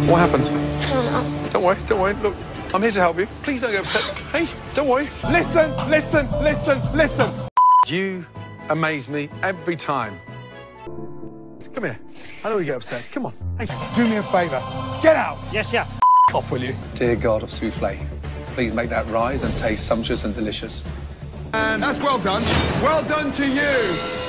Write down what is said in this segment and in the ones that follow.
What happened? Don't worry. Look, I'm here to help you. Please don't get upset. Hey, don't worry. Listen. You amaze me every time. Come here. I know you get upset. Come on. Hey, do me a favour. Get out. Yes, yeah. Off, will you? Dear God of souffle, please make that rise and taste sumptuous and delicious. And that's well done. Well done to you.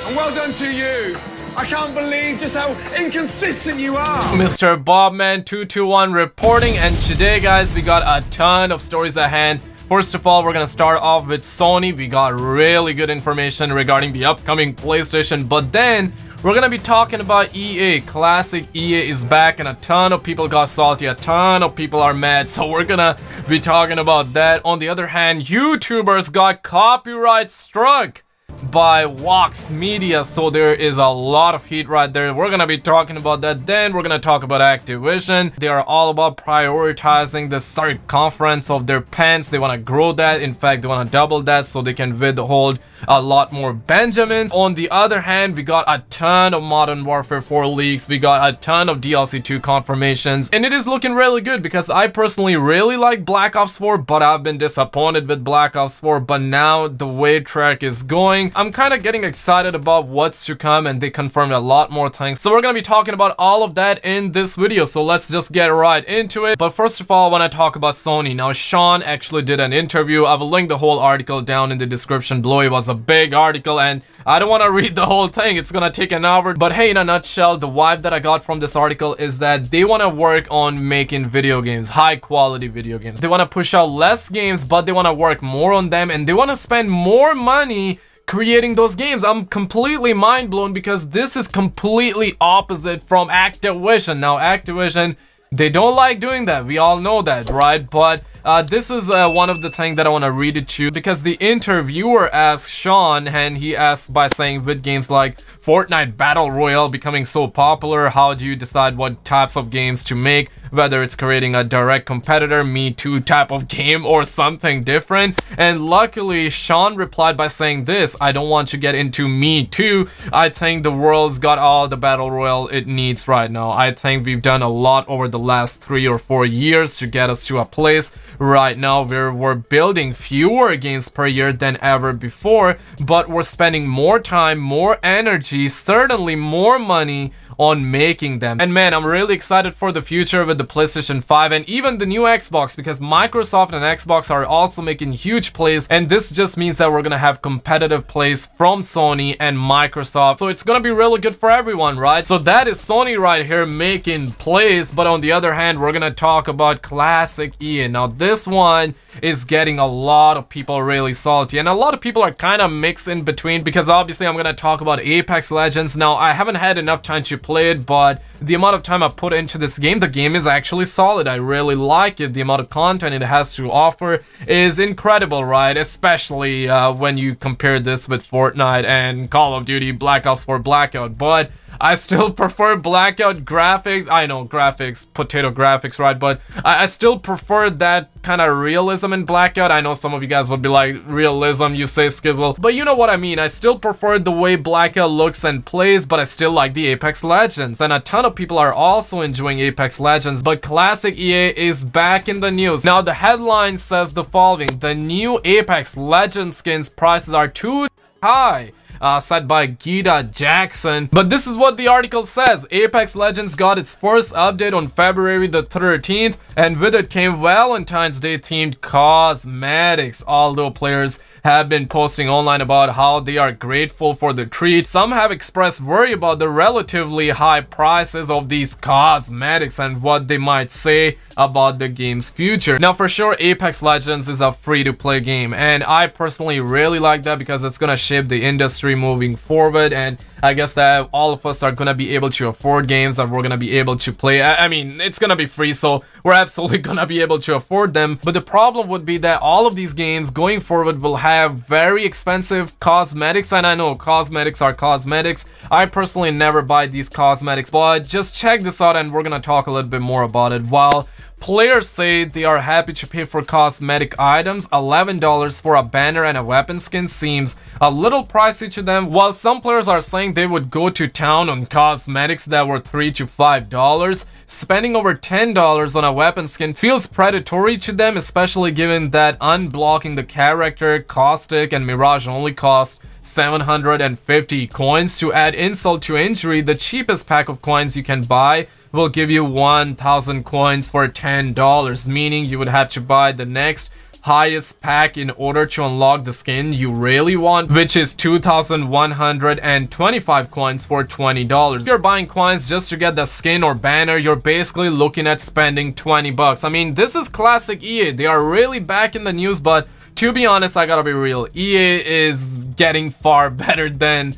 And well done to you. I can't believe just how inconsistent you are. Mr. Bobman221 reporting, and today, guys, we got a ton of stories at hand. First of all, we're gonna start off with Sony. We got really good information regarding the upcoming PlayStation, but then we're gonna be talking about EA. Classic EA is back, and a ton of people got salty, a ton of people are mad, so we're gonna be talking about that. On the other hand, YouTubers got copyright struck by Vox Media, so there is a lot of heat right there. We're gonna be talking about that. Then we're gonna talk about Activision. They are all about prioritizing the circumference of their pants. They want to grow that. In fact, they want to double that so they can withhold a lot more Benjamins. On the other hand, we got a ton of Modern Warfare 4 leaks. We got a ton of DLC 2 confirmations, and it is looking really good because I personally really like Black Ops 4, but I've been disappointed with Black Ops 4. But now the way track is going, I'm kind of getting excited about what's to come, and they confirmed a lot more things. So we're gonna be talking about all of that in this video, so let's just get right into it. But first of all, I want to talk about Sony. Now, Shawn actually did an interview. I will link the whole article down in the description below. It was a big article, and I don't want to read the whole thing. It's gonna take an hour. But hey, in a nutshell, the vibe that I got from this article is that they want to work on making video games, high quality video games. They want to push out less games, but they want to work more on them, and they want to spend more money creating those games. I'm completely mind blown because this is completely opposite from Activision. Now, Activision, they don't like doing that. We all know that, right? But this is one of the things that I want to read it to you, because the interviewer asked Shawn, and he asked by saying, with games like Fortnite Battle Royale becoming so popular, how do you decide what types of games to make? Whether it's creating a direct competitor, Me Too type of game, or something different. And luckily, Shawn replied by saying this: I don't want to get into Me Too. I think the world's got all the Battle Royale it needs right now. I think we've done a lot over the last 3 or 4 years to get us to a place right now where we're building fewer games per year than ever before, but we're spending more time, more energy, certainly more money on making them. And man, I'm really excited for the future with the PlayStation 5 and even the new Xbox, because Microsoft and Xbox are also making huge plays, and this just means that we're gonna have competitive plays from Sony and Microsoft, so it's gonna be really good for everyone, right? So that is Sony right here making plays. But on the other hand, we're gonna talk about classic EA. Now, this one is getting a lot of people really salty, and a lot of people are kind of mixed in between, because obviously I'm gonna talk about Apex Legends. Now, I haven't had enough time to play it, but the amount of time I put into this game, the game is actually solid. I really like it. The amount of content it has to offer is incredible, right? Especially when you compare this with Fortnite and Call of Duty Black Ops 4 Blackout. But I still prefer Blackout graphics. I know, graphics, potato graphics, right? But I still prefer that kind of realism in Blackout. I know some of you guys would be like, realism, you say, Skizzle, but you know what I mean. I still prefer the way Blackout looks and plays, but I still like the Apex Legends, and a ton of people are also enjoying Apex Legends. But classic EA is back in the news. Now, the headline says the following: the new Apex Legends skins prices are too high. Said by Gita Jackson. But this is what the article says: Apex Legends got its first update on February the 13th, and with it came Valentine's Day themed cosmetics. Although players have been posting online about how they are grateful for the treat, some have expressed worry about the relatively high prices of these cosmetics and what they might say about the game's future. Now, for sure, Apex Legends is a free-to-play game, and I personally really like that because it's gonna shape the industry moving forward, and I guess that all of us are gonna be able to afford games that we're gonna be able to play. I mean, it's gonna be free, so we're absolutely gonna be able to afford them. But the problem would be that all of these games going forward will have very expensive cosmetics, and I know cosmetics are cosmetics. I personally never buy these cosmetics, but just check this out and we're gonna talk a little bit more about it. While players say they are happy to pay for cosmetic items. $11 for a banner and a weapon skin seems a little pricey to them, while some players are saying they would go to town on cosmetics that were $3 to $5. Spending over $10 on a weapon skin feels predatory to them, especially given that unblocking the character, Caustic, and Mirage only cost 750 coins. To add insult to injury, the cheapest pack of coins you can buy will give you 1,000 coins for $10, meaning you would have to buy the next highest pack in order to unlock the skin you really want, which is 2,125 coins for $20. If you're buying coins just to get the skin or banner, you're basically looking at spending 20 bucks. I mean, this is classic EA. They are really back in the news, but to be honest, I gotta be real, EA is getting far better than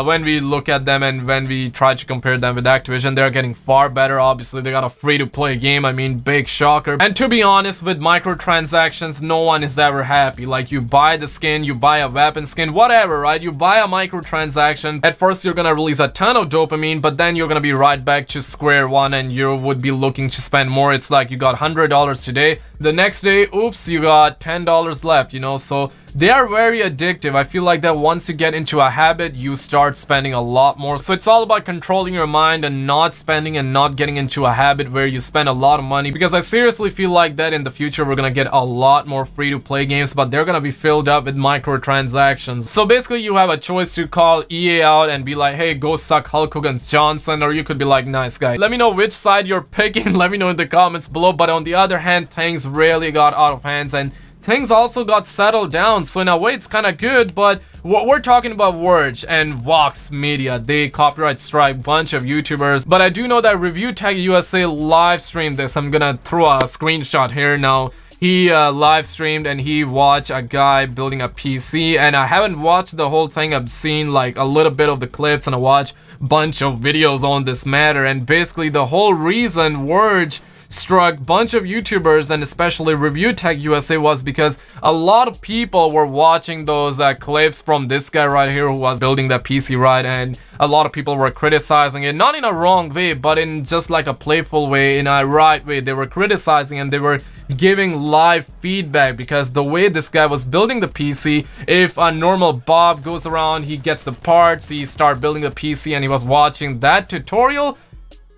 when we look at them and when we try to compare them with Activision. They're getting far better. Obviously, they got a free-to-play game. I mean, big shocker. And to be honest, with microtransactions, no one is ever happy. Like, you buy the skin, you buy a weapon skin, whatever, right? You buy a microtransaction. At first, you're gonna release a ton of dopamine, but then you're gonna be right back to square one and you would be looking to spend more. It's like you got $100 today. The next day, oops, you got $10 left, you know? So they are very addictive. I feel like that once you get into a habit, you start spending a lot more. So it's all about controlling your mind and not spending and not getting into a habit where you spend a lot of money, because I seriously feel like that in the future we're gonna get a lot more free-to-play games, but they're gonna be filled up with microtransactions. So basically you have a choice to call EA out and be like, hey, go suck Hulk Hogan's Johnson, or you could be like, nice guy. Let me know which side you're picking. Let me know in the comments below. But on the other hand, things really got out of hands and things also got settled down, so in a way it's kind of good. But what we're talking about, Verge and Vox Media, they copyright strike bunch of YouTubers. But I do know that Review Tech USA live streamed this. I'm gonna throw a screenshot here now. He live streamed and he watched a guy building a PC, and I haven't watched the whole thing. I've seen like a little bit of the clips and I watched a bunch of videos on this matter. And basically the whole reason Verge struck bunch of YouTubers and especially Review Tech USA was because a lot of people were watching those clips from this guy right here who was building that PC, right? And a lot of people were criticizing it, not in a wrong way, but in just like a playful way, in a right way. They were criticizing and they were giving live feedback, because the way this guy was building the PC, if a normal Bob goes around, he gets the parts, he start building the PC, and he was watching that tutorial,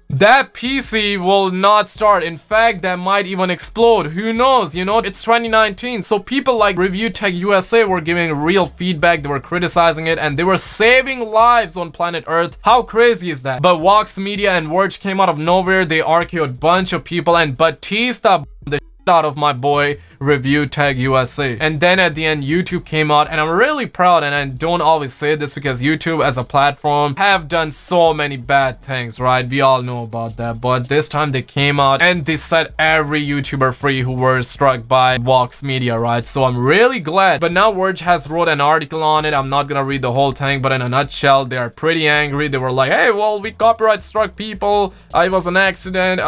that PC will not start. In fact, that might even explode. Who knows? You know, it's 2019. So people like Review Tech USA were giving real feedback. They were criticizing it and they were saving lives on planet Earth. How crazy is that? But Vox Media and Verge came out of nowhere. They RKO'd a bunch of people and Batista the out of my boy Review Tech USA. And then at the end, YouTube came out, and I'm really proud, and I don't always say this because YouTube as a platform have done so many bad things, right? We all know about that. But this time they came out and they set every YouTuber free who were struck by Vox Media, right? So I'm really glad. But now Verge has wrote an article on it. I'm not gonna read the whole thing, but in a nutshell, they are pretty angry. They were like, hey, well, we copyright struck people. It was an accident.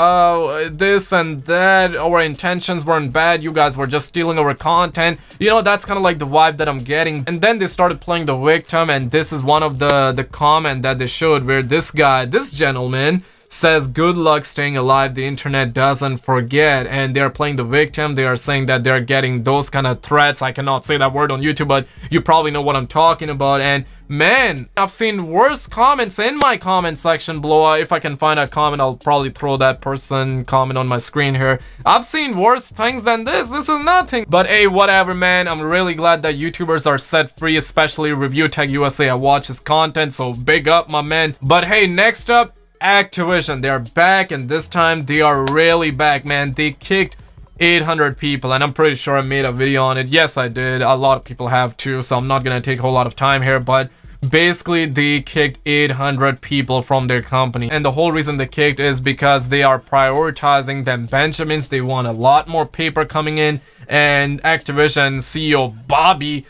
This and that. Our intentions weren't bad. You guys were just stealing our content. You know, that's kind of like the vibe that I'm getting. And then they started playing the victim, and this is one of the comment that they showed where this guy, this gentleman, says, good luck staying alive, the internet doesn't forget. And they're playing the victim. They are saying that they're getting those kind of threats. I cannot say that word on YouTube, but you probably know what I'm talking about. And man, I've seen worse comments in my comment section below. If I can find a comment, I'll probably throw that person comment on my screen here. I've seen worse things than this. This is nothing. But hey, whatever, man. I'm really glad that YouTubers are set free, especially Review Tech USA. I watch his content, so big up, my man. But hey, next up, Activision. They're back, and this time they are really back, man. They kicked 800 people, and I'm pretty sure I made a video on it. Yes, I did. A lot of people have too, so I'm not gonna take a whole lot of time here, but basically they kicked 800 people from their company, and the whole reason they kicked is because they are prioritizing them Benjamins. They want a lot more paper coming in, and Activision CEO Bobby,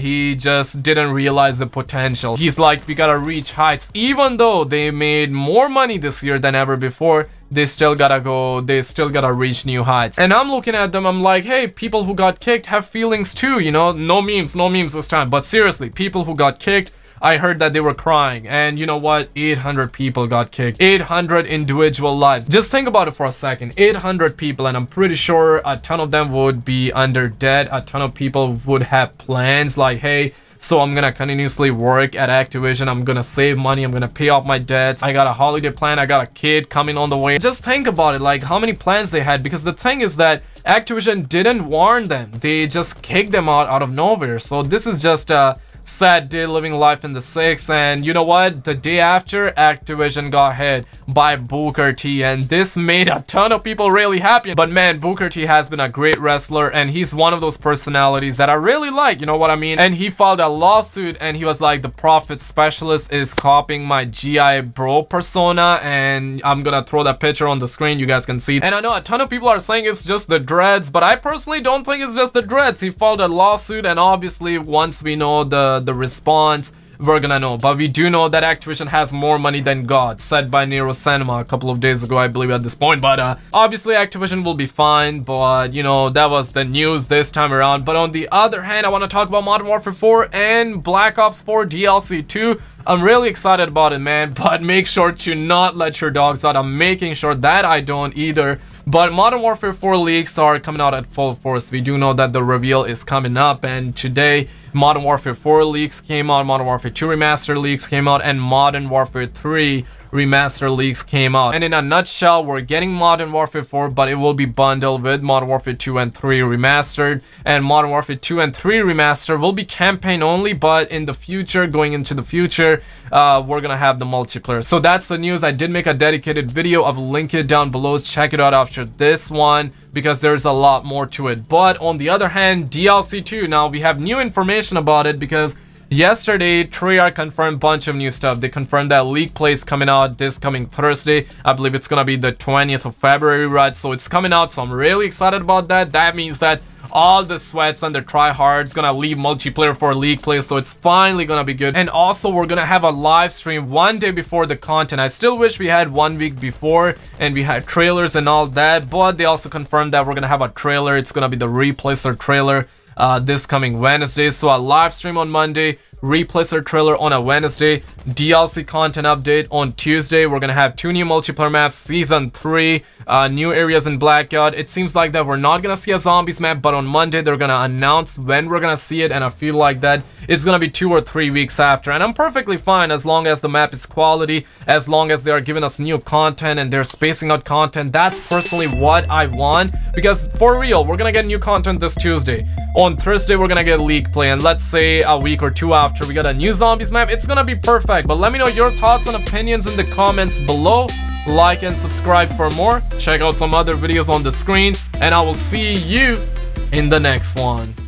he just didn't realize the potential. He's like, we gotta reach heights. Even though they made more money this year than ever before, they still gotta reach new heights. And I'm looking at them, I'm like, hey, people who got kicked have feelings too, you know? No memes this time. But seriously, people who got kicked I heard that they were crying. And you know what? 800 people got kicked. 800 individual lives. Just think about it for a second. 800 people, and I'm pretty sure a ton of them would be under debt. A ton of people would have plans like, hey, so I'm gonna continuously work at Activision, I'm gonna save money, I'm gonna pay off my debts, I got a holiday plan, I got a kid coming on the way. Just think about it, like how many plans they had, because the thing is that Activision didn't warn them. They just kicked them out of nowhere. So this is just a sad day living life in the six. And you know what, the day after, Activision got hit by Booker T, and this made a ton of people really happy. But man, Booker T has been a great wrestler, and he's one of those personalities that I really like, you know what I mean? And he filed a lawsuit, and he was like, the profit specialist is copying my GI Bro persona, and I'm gonna throw that picture on the screen, you guys can see. And I know a ton of people are saying it's just the dreads, but I personally don't think it's just the dreads. He filed a lawsuit, and obviously once we know the response, we're gonna know. But we do know that Activision has more money than God, said by Nero Cinema a couple of days ago, I believe, at this point. But obviously Activision will be fine, but you know, that was the news this time around. But on the other hand, I want to talk about Modern Warfare 4 and Black Ops 4 DLC 2. I'm really excited about it, man, but make sure to not let your dogs out. I'm making sure that I don't either. But Modern Warfare 4 leaks are coming out at full force. We do know that the reveal is coming up, and today Modern Warfare 4 leaks came out, Modern Warfare 2 Remastered leaks came out, and Modern Warfare 3 Remaster leaks came out. And in a nutshell, we're getting Modern Warfare 4, but it will be bundled with Modern Warfare 2 and 3 Remastered. And Modern Warfare 2 and 3 Remastered will be campaign only, but in the future, going into the future, we're gonna have the multiplayer. So that's the news. I did make a dedicated video. I'll link it down below. Check it out after this one, because there's a lot more to it. But on the other hand, DLC 2, now we have new information about it, because yesterday, Treyarch confirmed a bunch of new stuff. They confirmed that League Play is coming out this coming Thursday. I believe it's gonna be the 20th of February, right? So it's coming out, so I'm really excited about that. That means that all the sweats and the tryhards gonna leave multiplayer for League Play, so it's finally gonna be good. And also, we're gonna have a live stream one day before the content. I still wish we had 1 week before and we had trailers and all that, but they also confirmed that we're gonna have a trailer. It's gonna be the Replacer trailer this coming Wednesday. So a live stream on Monday, Replacer trailer on a Wednesday, DLC content update on Tuesday. We're gonna have 2 new multiplayer maps, season 3, new areas in Blackout. It seems like that we're not gonna see a zombies map, but on Monday they're gonna announce when we're gonna see it, and I feel like that it's gonna be 2 or 3 weeks after, and I'm perfectly fine as long as the map is quality, as long as they are giving us new content and they're spacing out content. That's personally what I want, because for real, we're gonna get new content this Tuesday. On Thursday we're gonna get League Play, and let's say a week or 2 after we got a new zombies map. It's gonna be perfect. But let me know your thoughts and opinions in the comments below. Like and subscribe for more. Check out some other videos on the screen, and I will see you in the next one.